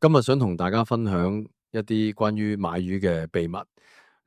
今日想同大家分享一啲關於買魚嘅秘密。呢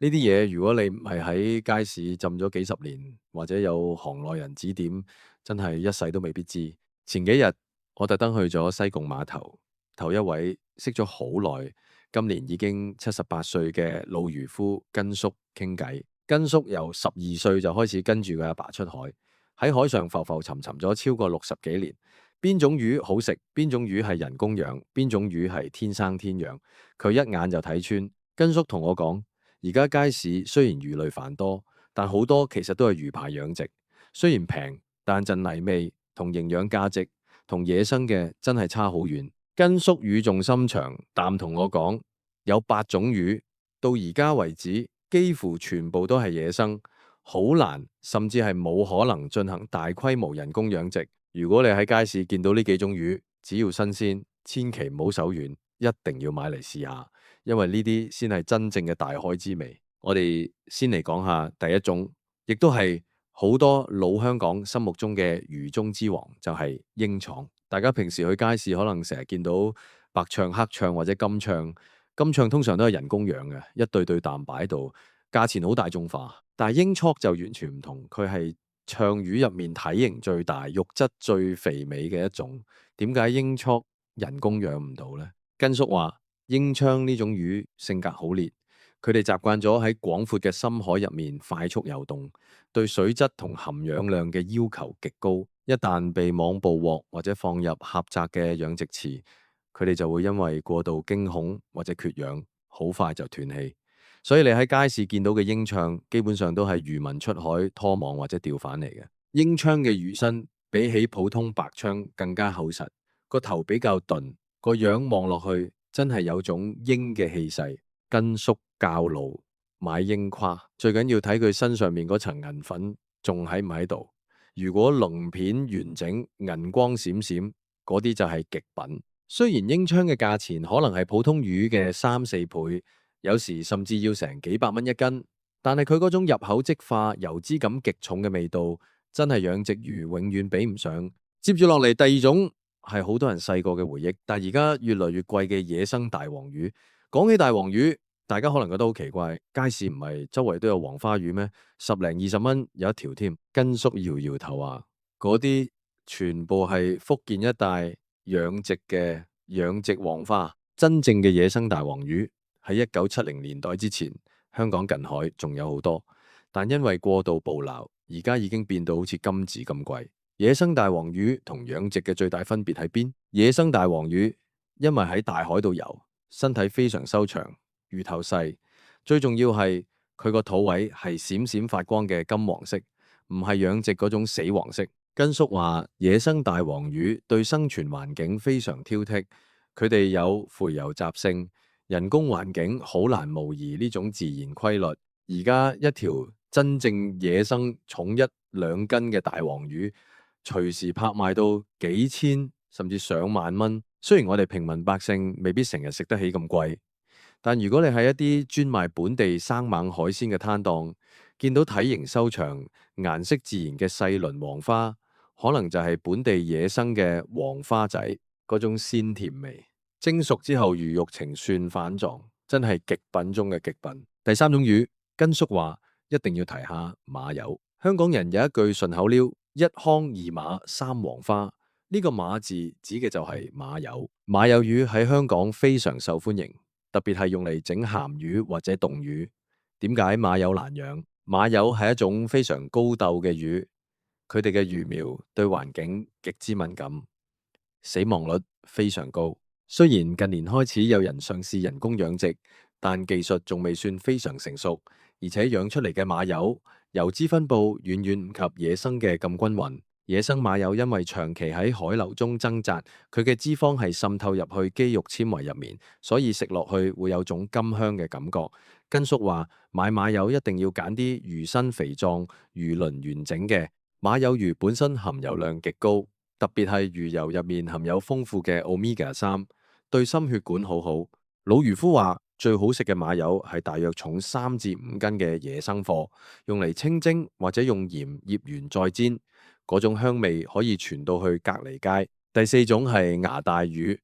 啲嘢如果你唔係喺街市浸咗幾十年，或者有行內人指點，真係一世都未必知。前幾日我特登去咗西貢碼頭，頭一位識咗好耐，今年已經78歲嘅老漁夫根叔傾偈。根叔由12歲就開始跟住佢阿爸出海，喺海上浮浮沉沉咗超過60幾年。邊種魚好食，邊種魚係人工養，邊種魚係天生天養，佢一眼就睇穿。根叔同我講，而家街市雖然魚類繁多，但好多其實都係魚排養殖，雖然平，但陣泥味同營養價值同野生嘅真係差好遠。根叔語重心長，淡同我講，有8種魚，到而家為止，幾乎全部都係野生，好難，甚至係冇可能進行大規模人工養殖。如果你喺街市見到呢幾種魚，只要新鮮，千祈唔好手軟，一定要買嚟試下，因為呢啲先係真正嘅大海之味。我哋先嚟講下第一種，亦都係好多老香港心目中嘅魚中之王，就係英闖。大家平時去街市可能成日見到白鯧、黑鯧或者金鯧，金鯧通常都係人工養嘅，一對對蛋擺喺度，價錢好大眾化。但係英鯧就完全唔同，佢係鯧魚入面體型最大、肉質最肥美嘅一種。點解英鯧人工養唔到呢？根叔話英鯧呢種魚性格好烈，佢哋習慣咗喺廣闊嘅深海入面快速游動，對水質同含氧量嘅要求極高。一旦被網捕獲或者放入狹窄嘅養殖池，佢哋就會因為過度驚恐或者缺氧，好快就斷氣。所以你喺街市見到嘅英鯧，基本上都係漁民出海拖網或者釣返嚟嘅。英鯧嘅魚身比起普通白鯧更加厚實，個頭比較鈍，個樣望落去真係有種鷹嘅氣勢。根叔教路買英誇，最緊要睇佢身上面嗰層銀粉仲喺唔喺度。如果鱗片完整、銀光閃閃，嗰啲就係極品。雖然英鯧嘅價錢可能係普通魚嘅3、4倍。有時甚至要成幾百蚊一斤，但係佢嗰種入口即化、油脂感極重嘅味道，真係養殖魚永遠比唔上。接住落嚟，第二種係好多人細個嘅回憶，但係而家越嚟越貴嘅野生大黃魚。講起大黃魚，大家可能覺得好奇怪，街市唔係周圍都有黃花魚咩？10零20蚊有一條添。根叔搖搖頭話，嗰啲全部係福建一帶養殖嘅養殖黃花，真正嘅野生大黃魚。喺1970年代之前，香港近海仲有好多，但因為過度捕撈，而家已經變到好似金紙咁貴。野生大黃魚同養殖嘅最大分別喺邊？野生大黃魚因為喺大海度游，身體非常修長，魚頭細，最重要係佢個肚位係閃閃發光嘅金黃色，唔係養殖嗰種死黃色。根叔話，野生大黃魚對生存環境非常挑剔，佢哋有洄游習性。人工環境好難模擬呢種自然規律。而家一條真正野生重1、2斤嘅大黃魚，隨時拍賣到幾千甚至上萬蚊。雖然我哋平民百姓未必成日食得起咁貴，但如果你係一啲專賣本地生猛海鮮嘅攤檔，見到體型修長、顏色自然嘅細鱗黃花，可能就係本地野生嘅黃花仔嗰種鮮甜味。蒸熟之後，魚肉呈蒜瓣狀，真係極品中嘅極品。第三種魚，根叔話一定要提下馬友。香港人有一句順口溜：一腔二馬三黃花。呢個馬字指嘅就係馬友。馬友魚喺香港非常受歡迎，特別係用嚟整鹹魚或者凍魚。點解馬友難養？馬友係一種非常高竇嘅魚，佢哋嘅魚苗對環境極之敏感，死亡率非常高。雖然近年開始有人嘗試人工養殖，但技術仲未算非常成熟，而且養出嚟嘅馬友油脂分布遠遠唔及野生嘅咁均勻。野生馬友因為長期喺海流中掙扎，佢嘅脂肪係滲透入去肌肉纖維入面，所以食落去會有種甘香嘅感覺。根叔話買馬友一定要揀啲魚身肥壯、魚鱗完整嘅。馬友魚本身含油量極高，特別係魚油入面含有豐富嘅 Omega-3。對心血管好好。老漁夫話最好食嘅馬友係大約重3至5斤嘅野生貨，用嚟清蒸或者用鹽醃完再煎，嗰種香味可以傳到去隔離街。第四種係牙帶魚。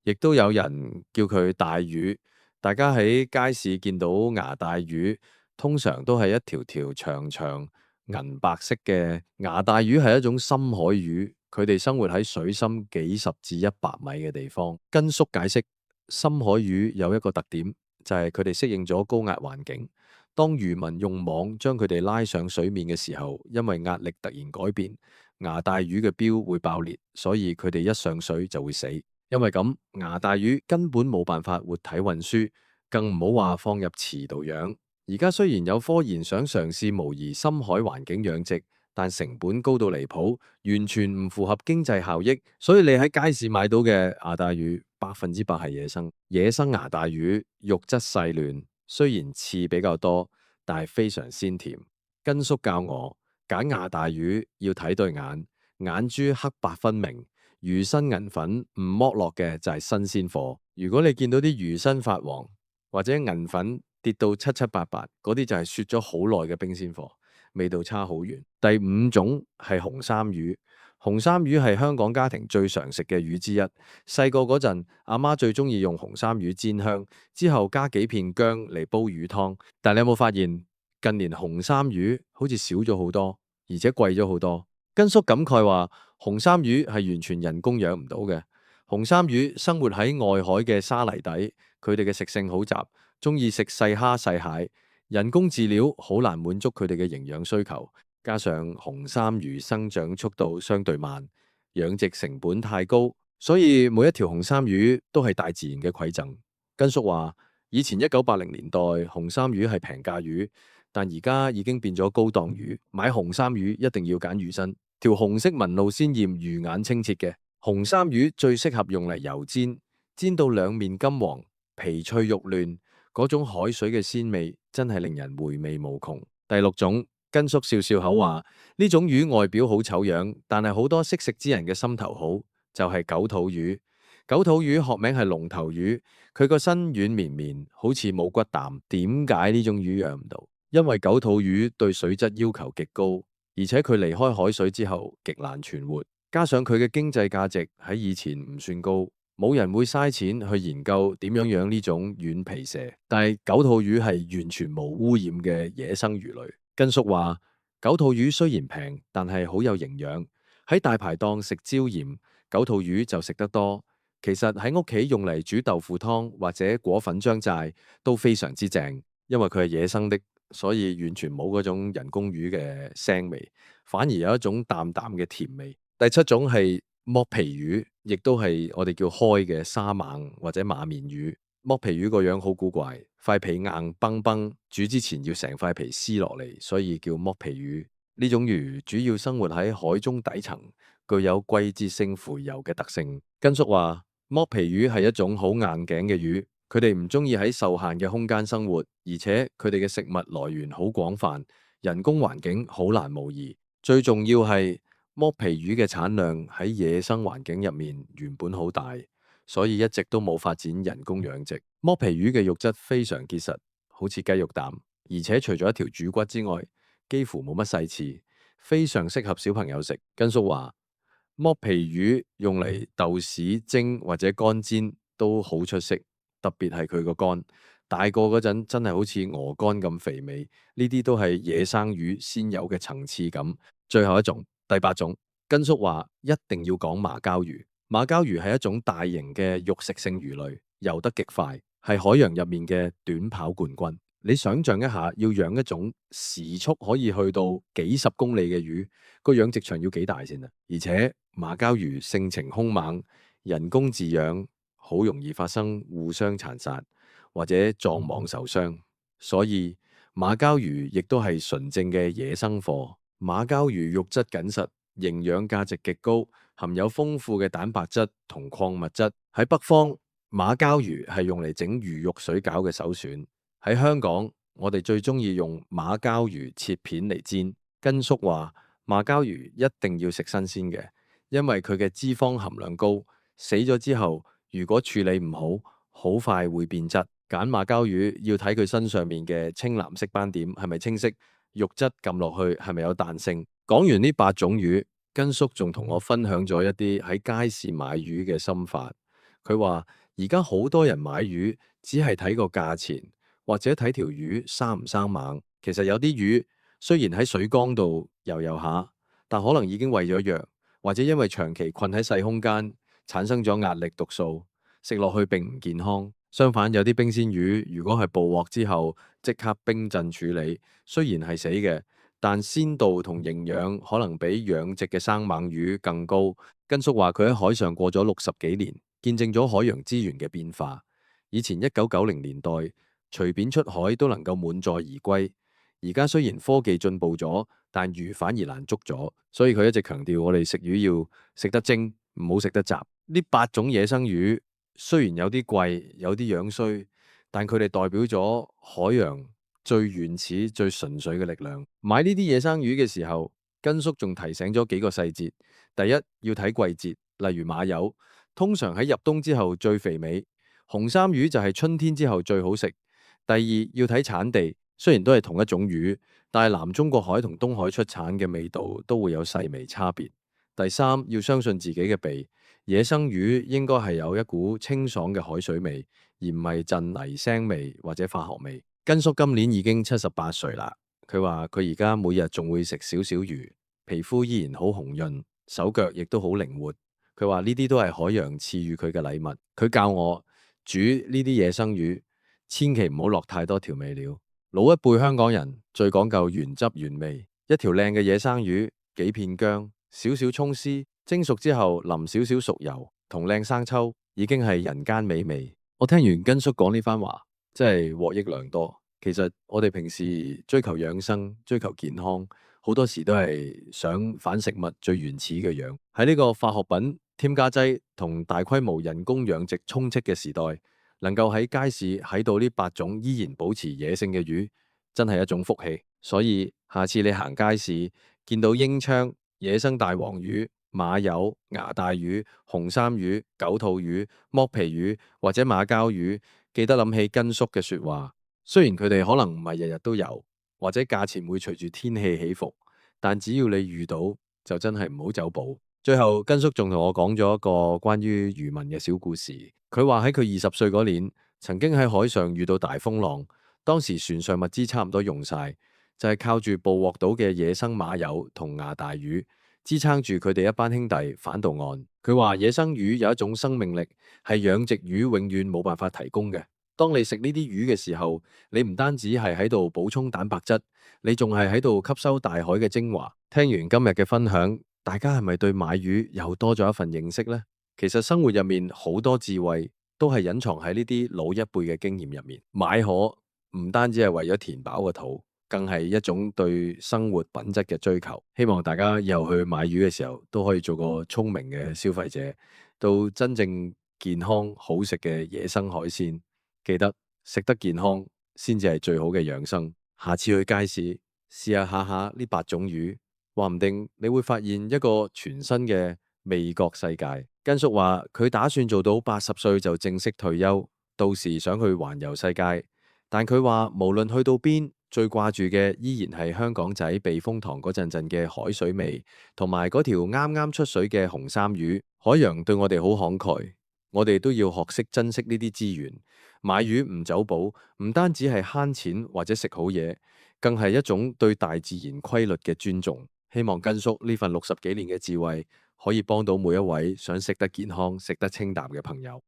亦都有人叫佢大魚。大家喺街市見到牙大魚，通常都係一條條長長銀白色嘅。牙大魚係一種深海魚，佢哋生活喺水深幾十至100米嘅地方。根叔解釋，深海魚有一個特點，就係佢哋適應咗高壓環境。當漁民用網將佢哋拉上水面嘅時候，因為壓力突然改變，牙大魚嘅標會爆裂，所以佢哋一上水就會死。因為咁，牙大魚根本冇辦法活體運輸，更唔好話放入池度養。而家雖然有科研想嘗試模擬深海環境養殖，但成本高到離譜，完全唔符合經濟效益。所以你喺街市買到嘅牙大魚100%係野生。野生牙大魚肉質細嫩，雖然刺比較多，但係非常鮮甜。根叔教我揀牙大魚要睇對眼，眼珠黑白分明，魚身銀粉唔剝落嘅就係新鮮貨。如果你見到啲魚身發黃或者銀粉跌到七七八八，嗰啲就係雪咗好耐嘅冰鮮貨，味道差好遠。第5種係紅衫魚。紅衫魚係香港家庭最常食嘅魚之一。細個嗰陣，阿媽最中意用紅衫魚煎香，之後加幾片薑嚟煲魚湯。但你有冇發現近年紅衫魚好似少咗好多，而且貴咗好多？根叔感慨話：紅衫魚係完全人工養唔到嘅。紅衫魚生活喺外海嘅沙泥底，佢哋嘅食性好雜，中意食細蝦細蟹。人工飼料好難滿足佢哋嘅營養需求。加上紅衫魚生長速度相對慢，養殖成本太高，所以每一條紅衫魚都係大自然嘅饋贈。根叔話：以前1980年代紅衫魚係平價魚，但而家已經變咗高檔魚。買紅衫魚一定要揀魚身，條紅色紋路鮮豔、魚眼清澈嘅紅衫魚最適合用嚟油煎，煎到兩面金黃、皮脆肉嫩，嗰種海水嘅鮮味真係令人回味無窮。第6種。根叔笑笑口話：呢種魚外表好醜樣，但係好多識食之人嘅心頭好，就係狗肚魚。狗肚魚學名係龍頭魚，佢個身軟綿綿，好似冇骨啖。點解呢種魚養唔到？因為狗肚魚對水質要求極高，而且佢離開海水之後極難存活，加上佢嘅經濟價值喺以前唔算高，冇人會嘥錢去研究點樣養呢種軟皮蛇。但係狗肚魚係完全冇污染嘅野生魚類。根叔話：狗肚魚雖然平，但係好有營養。喺大排檔食椒鹽，狗肚魚就食得多。其實喺屋企用嚟煮豆腐湯或者裹粉漿寨都非常之正，因為佢係野生的，所以完全冇嗰種人工魚嘅腥味，反而有一種淡淡嘅甜味。第7種係剝皮魚，亦都係我哋叫開嘅沙猛或者馬面魚。剝皮魚個樣好古怪，塊皮硬崩崩，煮之前要成塊皮撕落嚟，所以叫剝皮魚。呢種魚主要生活喺海中底層，具有季節性洄游嘅特性。根叔話：剝皮魚係一種好硬頸嘅魚，佢哋唔中意喺受限嘅空間生活，而且佢哋嘅食物來源好廣泛，人工環境好難模擬。最重要係剝皮魚嘅產量喺野生環境入面原本好大。所以一直都冇發展人工養殖。剝皮魚嘅肉質非常結實，好似雞肉啖，而且除咗一條主骨之外，幾乎冇乜細刺，非常適合小朋友食。根叔話，剝皮魚用嚟豆豉蒸或者乾煎都好出色，特別係佢個肝，大個嗰陣真係好似鵝肝咁肥美。呢啲都係野生魚先有嘅層次感。最後一種，第8種，根叔話一定要講馬鮫魚。馬鮫魚係一種大型嘅肉食性魚類，游得極快，係海洋入面嘅短跑冠軍。你想象一下，要養一種時速可以去到幾十公里嘅魚，個養殖場要幾大先啊？而且馬鮫魚性情兇猛，人工飼養好容易發生互相殘殺或者撞網受傷，所以馬鮫魚亦都係純正嘅野生貨。馬鮫魚肉質緊實，營養價值極高，含有豐富嘅蛋白質同礦物質。喺北方，馬鮫魚係用嚟整魚肉水餃嘅首選。喺香港，我哋最中意用馬鮫魚切片嚟煎。根叔話，馬鮫魚一定要食新鮮嘅，因為佢嘅脂肪含量高，死咗之後如果處理唔好，好快會變質。揀馬鮫魚要睇佢身上面嘅青藍色斑點係咪清晰，肉質撳落去係咪有彈性。講完呢8種魚，根叔仲同我分享咗一啲喺街市買魚嘅心法。佢話而家好多人買魚只係睇個價錢，或者睇條魚生唔生猛。其實有啲魚雖然喺水缸度游下，但可能已經餵咗藥，或者因為長期困喺細空間，產生咗壓力毒素，食落去並唔健康。相反，有啲冰鮮魚如果係捕獲之後即刻冰鎮處理，雖然係死嘅，但鮮度同營養可能比養殖嘅生猛魚更高。根叔話佢喺海上過咗60幾年，見證咗海洋資源嘅變化。以前1990年代隨便出海都能夠滿載而歸，而家雖然科技進步咗，但魚反而難捉咗。所以佢一直強調我哋食魚要食得精，唔好食得雜。呢8種野生魚雖然有啲貴，有啲樣衰，但佢哋代表咗海洋最原始、最純粹嘅力量。買呢啲野生魚嘅時候，根叔仲提醒咗幾個細節。第一，要睇季節，例如馬友，通常喺入冬之後最肥美；紅衫魚就係春天之後最好食。第二，要睇產地，雖然都係同一種魚，但係南中國海同東海出產嘅味道都會有細微差別。第三，要相信自己嘅鼻，野生魚應該係有一股清爽嘅海水味，而唔係陣泥腥味或者化學味。根叔今年已經78歲啦，佢話佢而家每日仲會食少少魚，皮膚依然好紅潤，手腳亦都好靈活。佢話呢啲都係海洋賜予佢嘅禮物。佢教我煮呢啲野生魚，千祈唔好落太多調味料。老一輩香港人最講究原汁原味，一條靚嘅野生魚，幾片薑，少少葱絲，蒸熟之後淋少少熟油同靚生抽，已經係人間美味。我聽完根叔講呢番話，真係獲益良多。其實我哋平時追求養生、追求健康，好多時都係想返食物最原始嘅樣。喺呢個化學品添加劑同大規模人工養殖充斥嘅時代，能夠喺街市睇到呢8種依然保持野性嘅魚，真係一種福氣。所以下次你行街市見到英鲇、野生大黃魚、馬友、牙帶魚、紅衫魚、九肚魚、剝皮魚或者馬鮫魚，記得諗起根叔嘅說話。雖然佢哋可能唔係日日都有，或者價錢會隨住天氣起伏，但只要你遇到，就真係唔好走寶。最後，根叔仲同我講咗一個關於漁民嘅小故事。佢話喺佢20歲嗰年，曾經喺海上遇到大風浪，當時船上物資差唔多用晒，就係靠住捕獲到嘅野生馬友同牙帶魚支撐住佢哋一班兄弟返到岸。佢話野生魚有一種生命力，係養殖魚永遠冇辦法提供嘅。當你食呢啲魚嘅時候，你唔單止係喺度補充蛋白質，你仲係喺度吸收大海嘅精華。聽完今日嘅分享，大家係咪對買魚又多咗一份認識呢？其實生活入面好多智慧都係隱藏喺呢啲老一輩嘅經驗入面。買河唔單止係為咗填飽個肚，更係一種對生活品質嘅追求。希望大家以後去買魚嘅時候，都可以做個聰明嘅消費者，到真正健康好食嘅野生海鮮。記得食得健康先至係最好嘅養生。下次去街市試下呢8種魚，話唔定你會發現一個全新嘅味覺世界。根叔話佢打算做到80歲就正式退休，到時想去環遊世界。但佢話無論去到邊，最掛住嘅依然係香港仔避風塘嗰陣陣嘅海水味，同埋嗰條啱啱出水嘅紅衫魚。海洋對我哋好慷慨，我哋都要學識珍惜呢啲資源。買魚唔走寶，唔單止係慳錢或者食好嘢，更係一種對大自然規律嘅尊重。希望根叔呢份60幾年嘅智慧，可以幫到每一位想食得健康、食得清淡嘅朋友。